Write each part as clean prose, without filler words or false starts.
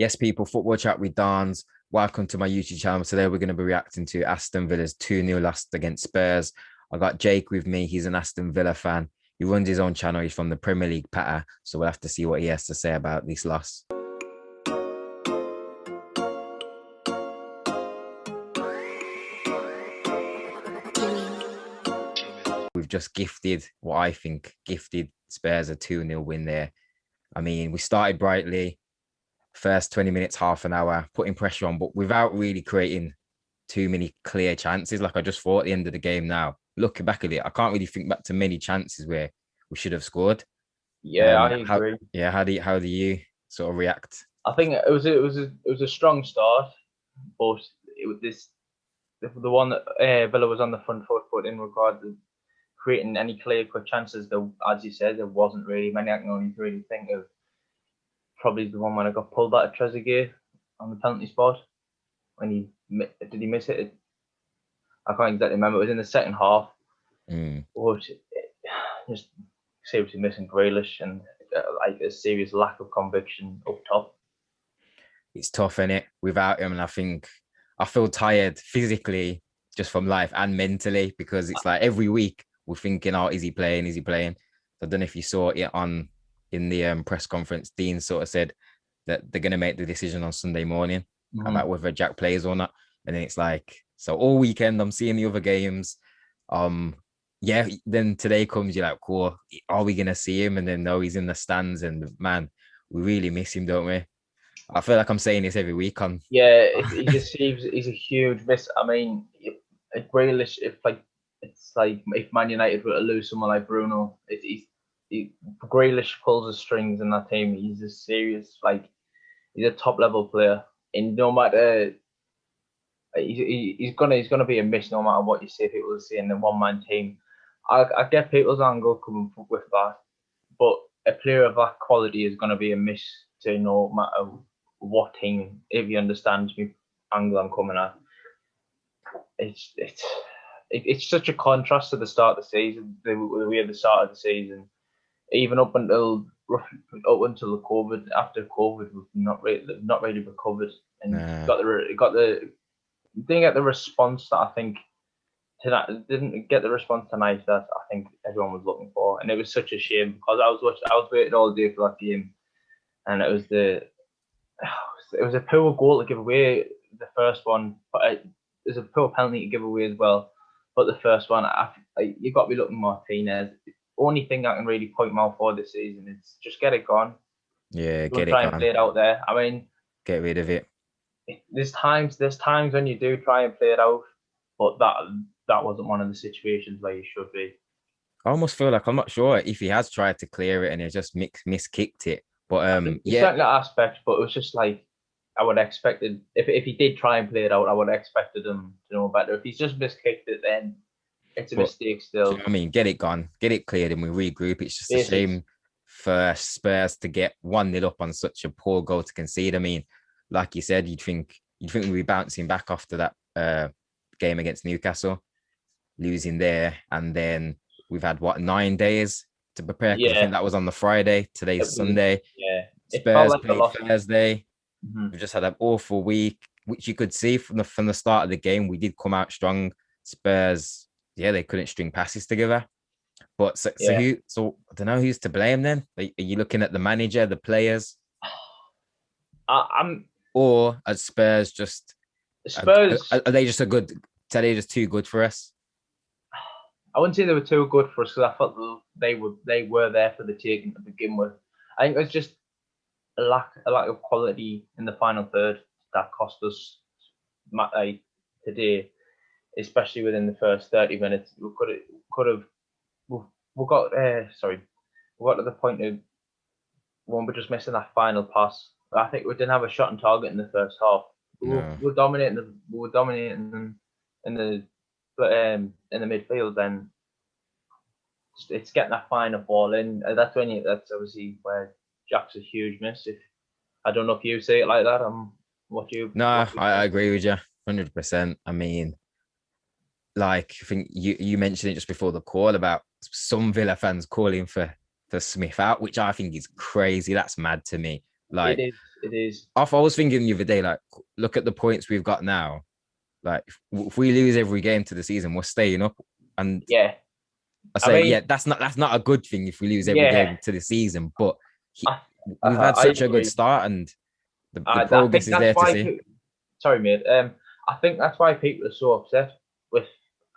Yes, people, football chat with Dons. Welcome to my YouTube channel. Today we're going to be reacting to Aston Villa's 2-0 loss against Spurs. I got Jake with me. He's an Aston Villa fan. He runs his own channel. He's from the Premier League patter. So we'll have to see what he has to say about this loss. We've just gifted what I think gifted Spurs a 2-0 win there. I mean, we started brightly. First 20 minutes, half an hour, putting pressure on, but without really creating too many clear chances. Like I just thought at the end of the game now, looking back at it, I can't really think back to many chances where we should have scored. Yeah, I agree. How do you sort of react? I think it was a strong start, but it was the one that Villa was on the front foot, but in regard to creating any clear cut chances, there, as you said, there wasn't really many. I can only really think of probably the one when I got pulled out of Trezeguet on the penalty spot when he miss it? I can't exactly remember. It was in the second half, but just seriously missing Grealish and like a serious lack of conviction up top. It's tough, innit? Without him, and I think I feel tired physically just from life and mentally because it's like every week we're thinking, oh, is he playing? Is he playing? So I don't know if you saw it in the press conference. Dean sort of said that they're going to make the decision on Sunday morning about whether Jack plays or not. And then it's like, so all weekend I'm seeing the other games. Yeah, then today comes, you're like, cool, are we going to see him? And then no, he's in the stands, and man, we really miss him, don't we? I feel like I'm saying this every week on. Yeah, he just seems he's a huge miss. I mean, if Grealish, it's like if Man United were to lose someone like Bruno, Grealish pulls the strings in that team. He's a serious, he's a top level player, and no matter he's gonna be a miss no matter what you say. People will say in the one man team. I get people's angle coming with that, but a player of that quality is gonna be a miss to no matter what team. If you understand me, angle I'm coming at. It's such a contrast to the start of the season. The way at the start of the season, even up until the COVID. After COVID, we've not really recovered, and didn't get the response that I think tonight. Didn't get the response tonight that I think everyone was looking for, and it was such a shame because I was waiting all day for that game, and it was a poor goal to give away, the first one, but it was a poor penalty to give away as well. But the first one, you got to be looking Martinez. The only thing I can really point him out for this season is just get it gone. Yeah, Don't get it try and gone. play it out there. I mean, Get rid of it. there's times when you do try and play it out, but that wasn't one of the situations where you should be. I almost feel like I'm not sure if he has tried to clear it and he just miskicked it. But There's certain aspects, but it was just like I would have expected if he did try and play it out, I would have expected him to know better. If he's just miskicked it, then it's a mistake still. You know I mean, get it gone, get it cleared, and we regroup. It's just a shame for Spurs to get 1-0 up on such a poor goal to concede. I mean, like you said, you'd think we'd be bouncing back after that game against Newcastle, losing there, and then we've had 9 days to prepare. I think that was on the Friday. Today's Sunday. Yeah, Spurs played Thursday. We've just had an awful week, which you could see from the start of the game. We did come out strong. Spurs, yeah, they couldn't string passes together. But so I don't know who's to blame then. Are you looking at the manager, the players? Or are Spurs just are they just are they just too good for us? I wouldn't say they were too good for us because I thought they were there for the taking to begin with. I think it was just a lack of quality in the final third that cost us today, especially within the first 30 minutes. We got to the point of when we're just missing that final pass. I think we didn't have a shot on target in the first half. No. We were dominating them in the midfield, and it's getting that final ball in. That's obviously where Jack's a huge miss. I don't know if you see it like that. I agree with you 100%. I mean, like I think you mentioned it just before the call about some Villa fans calling for Smith out, which I think is crazy. That's mad to me. Like, It is. I was thinking the other day, like, look at the points we've got now. Like, if we lose every game to the season, we're staying up. And Yeah. I I say, mean, yeah, that's not a good thing if we lose every yeah. game to the season. But he, I, we've had I such a good agree. start, and the I progress think is that's there to why. see. Sorry, mate. I think that's why people are so upset with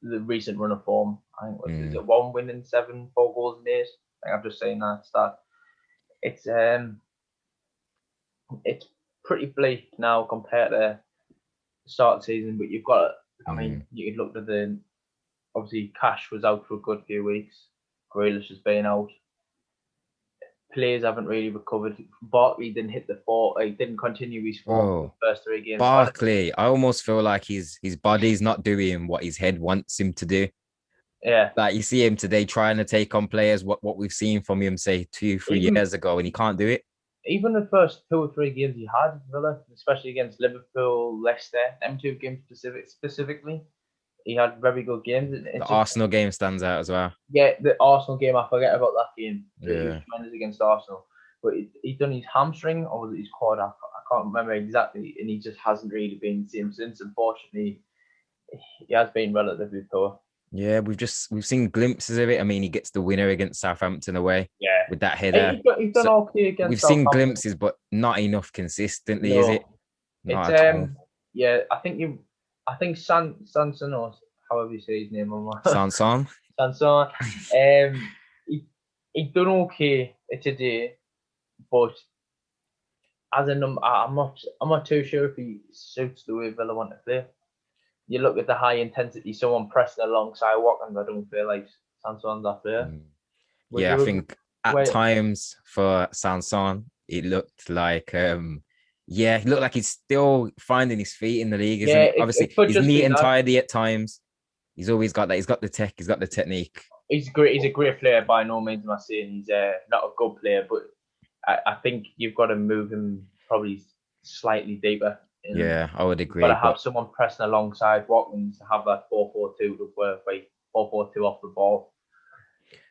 the recent run of form. I think is Mm, it one win in seven, 4 goals in eight. I think I'm just saying that stat. It's it's pretty bleak now compared to the start of the season. But you've got, I mean, mm. you could look at the obviously Cash was out for a good few weeks. Grealish has been out. Players haven't really recovered. Barkley didn't hit the four. He didn't continue his form for the Bro, first 3 games. Barkley, I almost feel like his body's not doing what his head wants him to do. Yeah, Like you see him today trying to take on players, what we've seen from him, say 2, 3 even years ago, and he can't do it. even the first 2 or 3 games he had Villa, especially against Liverpool, Leicester, them two games specifically, he had very good games. The It's just Arsenal game stands out as well. yeah, the Arsenal game. I forget about that game. It was Yeah. tremendous against Arsenal, but he done his hamstring or was it his quad? I can't remember exactly, and he just hasn't really been the same since. Unfortunately, he has been relatively poor. Yeah, we've seen glimpses of it. I mean, he gets the winner against Southampton away Yeah, with that header. he's done So okay against we've seen Southampton. glimpses, but not enough consistently, is it? No, it's Not at all. yeah. I think Sanson or however you say his name on my Sanson. Sanson. He done okay today, but as a number, I'm not too sure if he suits the way Villa want to play. You look at the high intensity, someone pressing alongside Watkins. I don't feel like Sanson's that player. Mm. Would Yeah, I you agree? think at Wait, times for Sanson, it looked like yeah, he looked like he's still finding his feet in the league, isn't yeah, it? Obviously, it could he's just neat be and that. tidy at times. He's always got that. He's got the tech, he's got the technique. He's great. He's a great player by no means. Am I saying he's not a good player, but I think you've got to move him probably slightly deeper. And Yeah, I would you've got agree. to have But someone pressing alongside Watkins to have that 4-4-2 to work like 4-4-2 off the ball.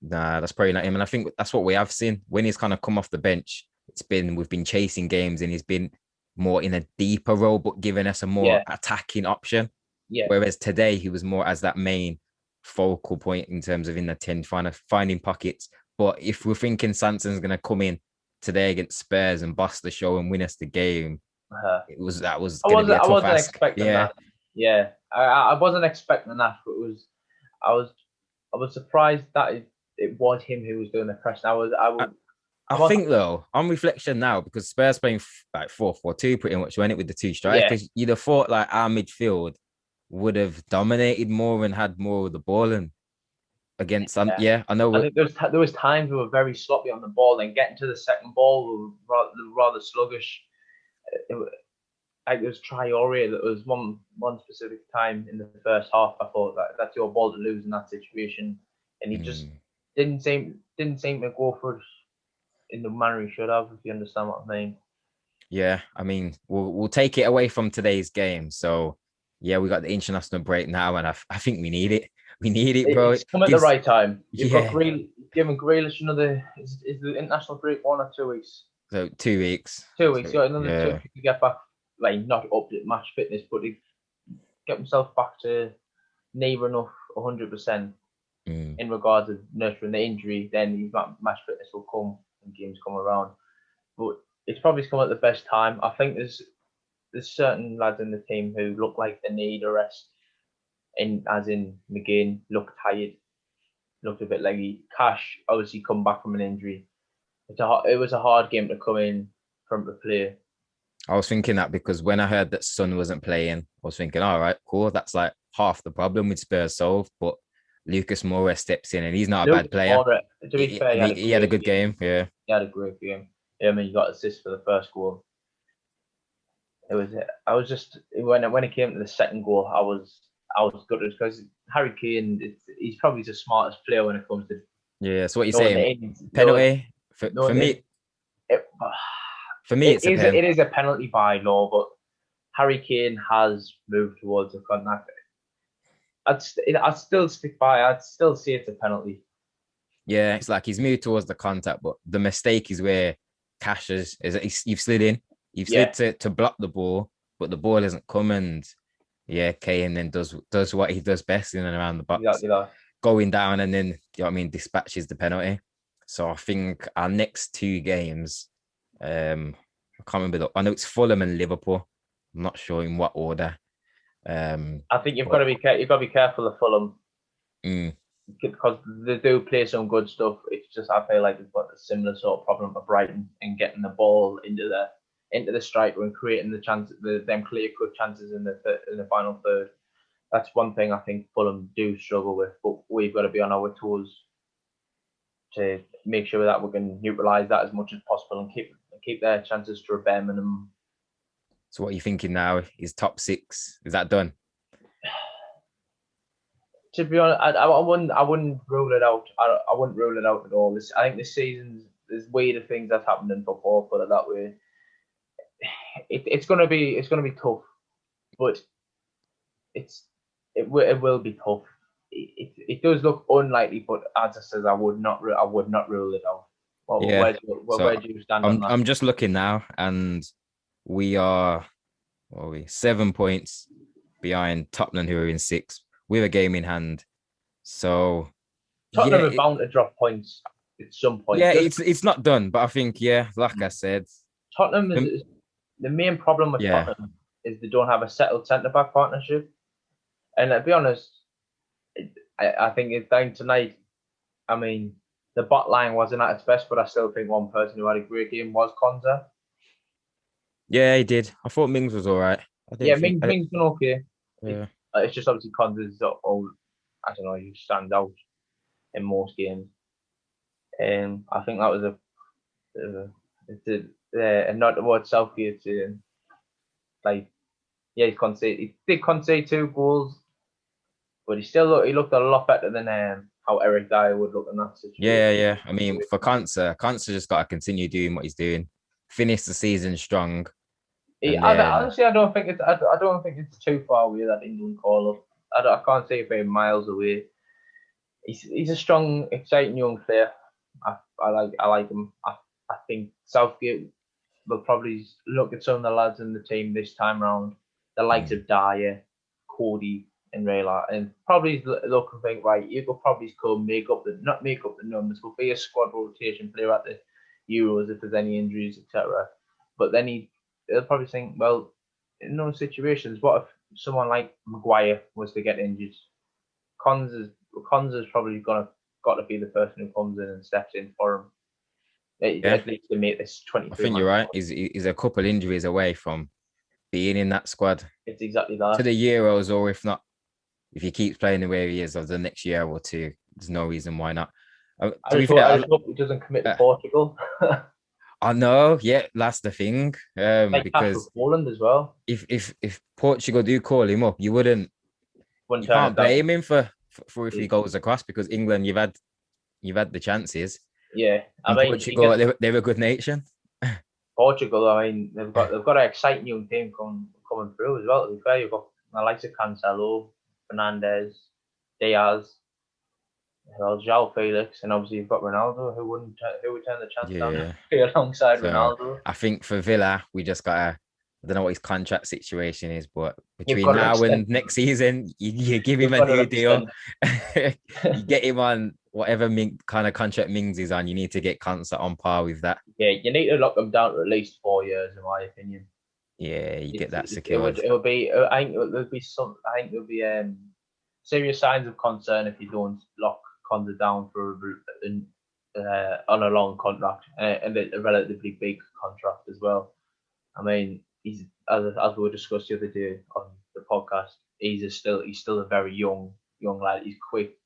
nah, that's probably not him. And I think that's what we have seen when he's kind of come off the bench. We've been chasing games and he's been more in a deeper role, but giving us a more Yeah, attacking option. yeah, Whereas today he was more as that main focal point in terms of in the 10, finding pockets. But if we're thinking Sanson's gonna come in today against Spurs and bust the show and win us the game, uh, that was gonna be a I tough wasn't ask. expecting Yeah. that. Yeah, I wasn't expecting that. But I was I was surprised that it was him who was doing the press. I, I I was think though, on reflection now, because Spurs playing like 4-4-2 pretty much, went it with the two yeah. strikers, you'd have thought like our midfield would have dominated more and had more of the ball and against Yeah. yeah, I know I think there was times we were very sloppy on the ball, and getting to the second ball we were rather sluggish. It, was- like there was Traore. That was one specific time in the first half. I thought that that's your ball to lose in that situation, and he just mm, didn't seem to go for it in the manner he should have. If you understand what I mean. yeah, I mean, we'll take it away from today's game. So yeah, we got the international break now, and I think we need it. We need it, bro. It's It come at the gives right time. You've got yeah. giving Grealish another. Is the international break 1 or 2 weeks? So 2 weeks. 2 weeks. So You got another 2 weeks yeah. to get back, like not up to match fitness, but to get himself back to near enough 100% Mm. in regards of nurturing the injury. Then his match fitness will come when games come around. But it's probably come at the best time. I think there's certain lads in the team who look like they need a rest. In as in McGinn looked tired, looked a bit leggy. Cash obviously come back from an injury. It was a hard game to come in from the play. I was thinking that because when I heard that Son wasn't playing, I was thinking, all right, cool. That's like half the problem with Spurs solved. But Lucas Moura steps in and he's not a bad Lucas player. Moura, to be fair, he And had a he had a great good game. game. Yeah. He had a great game. Yeah, I mean, he got assist for the first goal. It was. I was just when it came to the second goal, I was gutted because Harry Kane. He's probably the smartest player when it comes to Yeah. So what you knowing the saying? ins, Penalty? For knowing the me, ins. It, for me, it's a pen. it is a penalty by law, but Harry Kane has moved towards the contact. I'd still stick by. I'd still say it's a penalty. Yeah, it's like he's moved towards the contact, but the mistake is where Cash you've slid in, you've slid to block the ball, but the ball hasn't come, and yeah, Kane then does what he does best in and around the box, Exactly that. going down, and then you know what I mean, dispatches the penalty. So I think our next two games, I can't remember. I know it's Fulham and Liverpool. I'm not sure in what order. I think you've got to be careful of Fulham because they do play some good stuff. It's just I feel like they've got a similar sort of problem to Brighton in getting the ball into the striker and creating the chance, them clear cut chances in the final third. That's one thing I think Fulham do struggle with, but we've got to be on our toes to make sure that we can neutralise that as much as possible and keep their chances to a bare minimum. So what are you thinking now? Is top six? Is that done? To be honest, I wouldn't rule it out. I wouldn't rule it out at all. I think this season there's weirder things that's happened in football. Put it that way. It's gonna be tough, but it will be tough. It does look unlikely, but as I said, I would not rule it out. Where do you stand on that? I'm just looking now, and we are 7 points behind Tottenham, who are in 6th with a game in hand. So Tottenham are bound to drop points at some point. Yeah, it's not done, but I think like I said, Tottenham is the main problem with Tottenham is they don't have a settled centre back partnership. And to be honest, I think it's down tonight. I mean, the bot line wasn't at its best, but I still think one person who had a great game was Konza. Yeah, he did. I thought Mings was all right. Mings been okay. Yeah. It's just obviously Konza's I don't know, he stands out in most games. I think that was a nod towards Southgate. He did concede 2 goals, but he looked a lot better than how Eric Dyer would look in that situation. Yeah. I mean, for Konza just got to continue doing what he's doing, finish the season strong. Honestly, I don't think it's too far away that England call up. I can't say very miles away. He's a strong, exciting young player. I like him. I think Southgate will probably look at some of the lads in the team this time round, the likes of Dyer, Cody, and Rayla, and probably look and think, right, you could probably come not make up the numbers, but be a squad rotation player at the Euros if there's any injuries, etc. But then he'll probably think, well, in those situations, what if someone like Maguire was to get injured? Konza's probably got to be the person who comes in and steps in for him. At least to make this 23. I think you're right. He's a couple injuries away from being in that squad. It's exactly that. To the Euros, or if not, if he keeps playing the way he is of the next year or two, there's no reason why not. I just hope he doesn't commit to Portugal. I know, that's the thing. Because Poland as well. If Portugal do call him up, you can't blame him for if he goes across, because England, you've had the chances. Yeah, I mean, Portugal, they're a good nation. Portugal, I mean, they've got an exciting young team coming through as well. To be fair, you've got the likes of Cancelo, Fernandes, Diaz, João Felix, and obviously you've got Ronaldo, who would turn the chance down alongside Ronaldo. I think for Villa, we just gotta. I don't know what his contract situation is, but between now and next season, you give him a new deal. You get him on whatever kind of contract Mings is on. You need to get Konza on par with that. Yeah, you need to lock them down to at least 4 years, in my opinion. Yeah, you get that secured. It would be. I think there'll be serious signs of concern if you don't lock Konza down for on a long contract and a relatively big contract as well. I mean, he's as we discussed the other day on the podcast. He's still a very young lad. He's quick.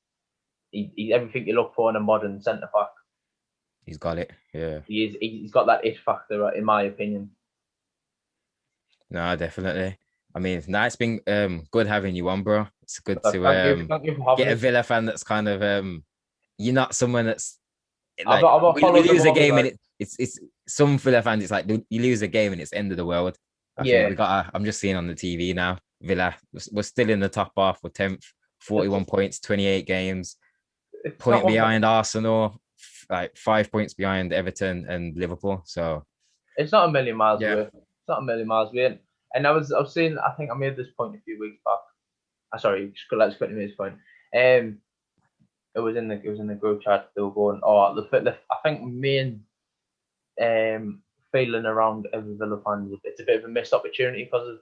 He's everything you look for in a modern centre back. He's got it. Yeah. He's got that it factor, in my opinion. No, definitely. I mean, it's been good having you on, bro. It's good to thank you for get a Villa fan that's kind of you're not someone that's like we lose a game and it's some Villa fans. It's like you lose a game and it's end of the world. I think I'm just seeing on the TV now. Villa, we're still in the top half. We're 10th, 41 points, 28 games, point behind Arsenal, like 5 points behind Everton and Liverpool. So it's not a million miles yeah, away. It's not a million miles away. And I was saying, I think I made this point a few weeks back. Sorry, let's quickly make this point. It was in the group chat. They were going, oh, I think main feeling around every Villa fan, it's a bit of a missed opportunity because of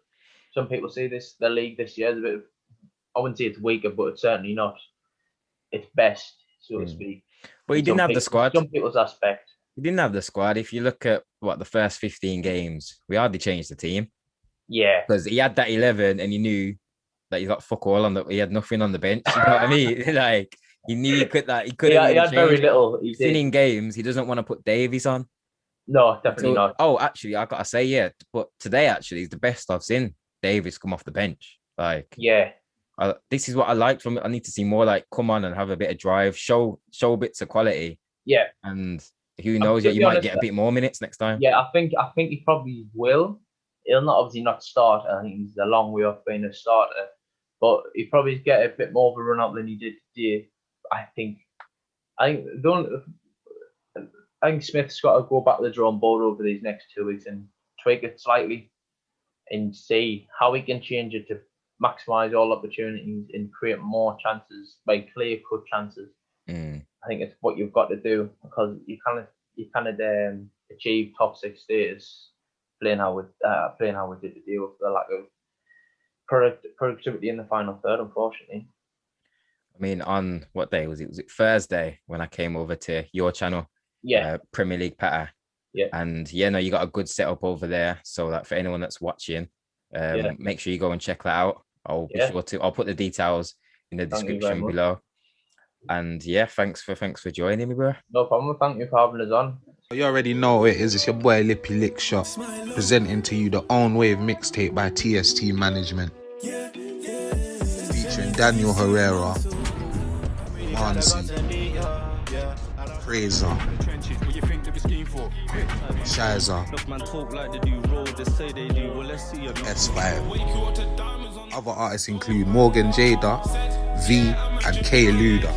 some people say the league this year is a bit of, I wouldn't say it's weaker, but it's certainly not its best, so to speak. But he didn't have the squad. Some people's aspect. He didn't have the squad. If you look at the first 15 games, we hardly changed the team. Yeah, because he had that 11, and he knew that he got fuck all on he had nothing on the bench. You know what I mean? Like he knew he could he couldn't. He had very little. He's in games. He doesn't want to put Davies on. No, definitely not. Oh, actually, I gotta say, yeah. But today, actually, is the best I've seen Davies come off the bench. Like, yeah, this is what I liked from it. I need to see more like come on and have a bit of drive, show bits of quality. Yeah, and who knows? Yeah, you might get a bit more minutes next time. Yeah, I think he probably will. He'll obviously not start. I think he's a long way off being a starter, but he probably get a bit more of a run up than he did today. I think Smith's got to go back to the drawing board over these next 2 weeks and tweak it slightly and see how he can change it to maximise all opportunities and create more chances, like clear-cut chances. I think it's what you've got to do because you kind of achieve top 6 status playing how we did to deal with the lack of productivity in the final third, unfortunately. I mean, on what day was it? Was it Thursday when I came over to your channel? Yeah, Premier League Patter. Yeah, and no, you got a good setup over there. So that for anyone that's watching, make sure you go and check that out. I'll be sure to. I'll put the details in the description below. And thanks for joining me, bro. No problem. Thank you for having us on. You already know what it is. It's your boy Lippy Lick Shop presenting to you the Own Wave mixtape by TST Management, featuring Daniel Herrera, Marcy, Fraser, Shiza, S5. Other artists include Morgan Jada, V, and K Luda.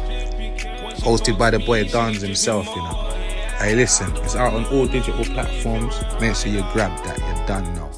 Hosted by the boy Dons himself, you know. Hey, listen, it's out on all digital platforms. Make sure you grab that. You're done now.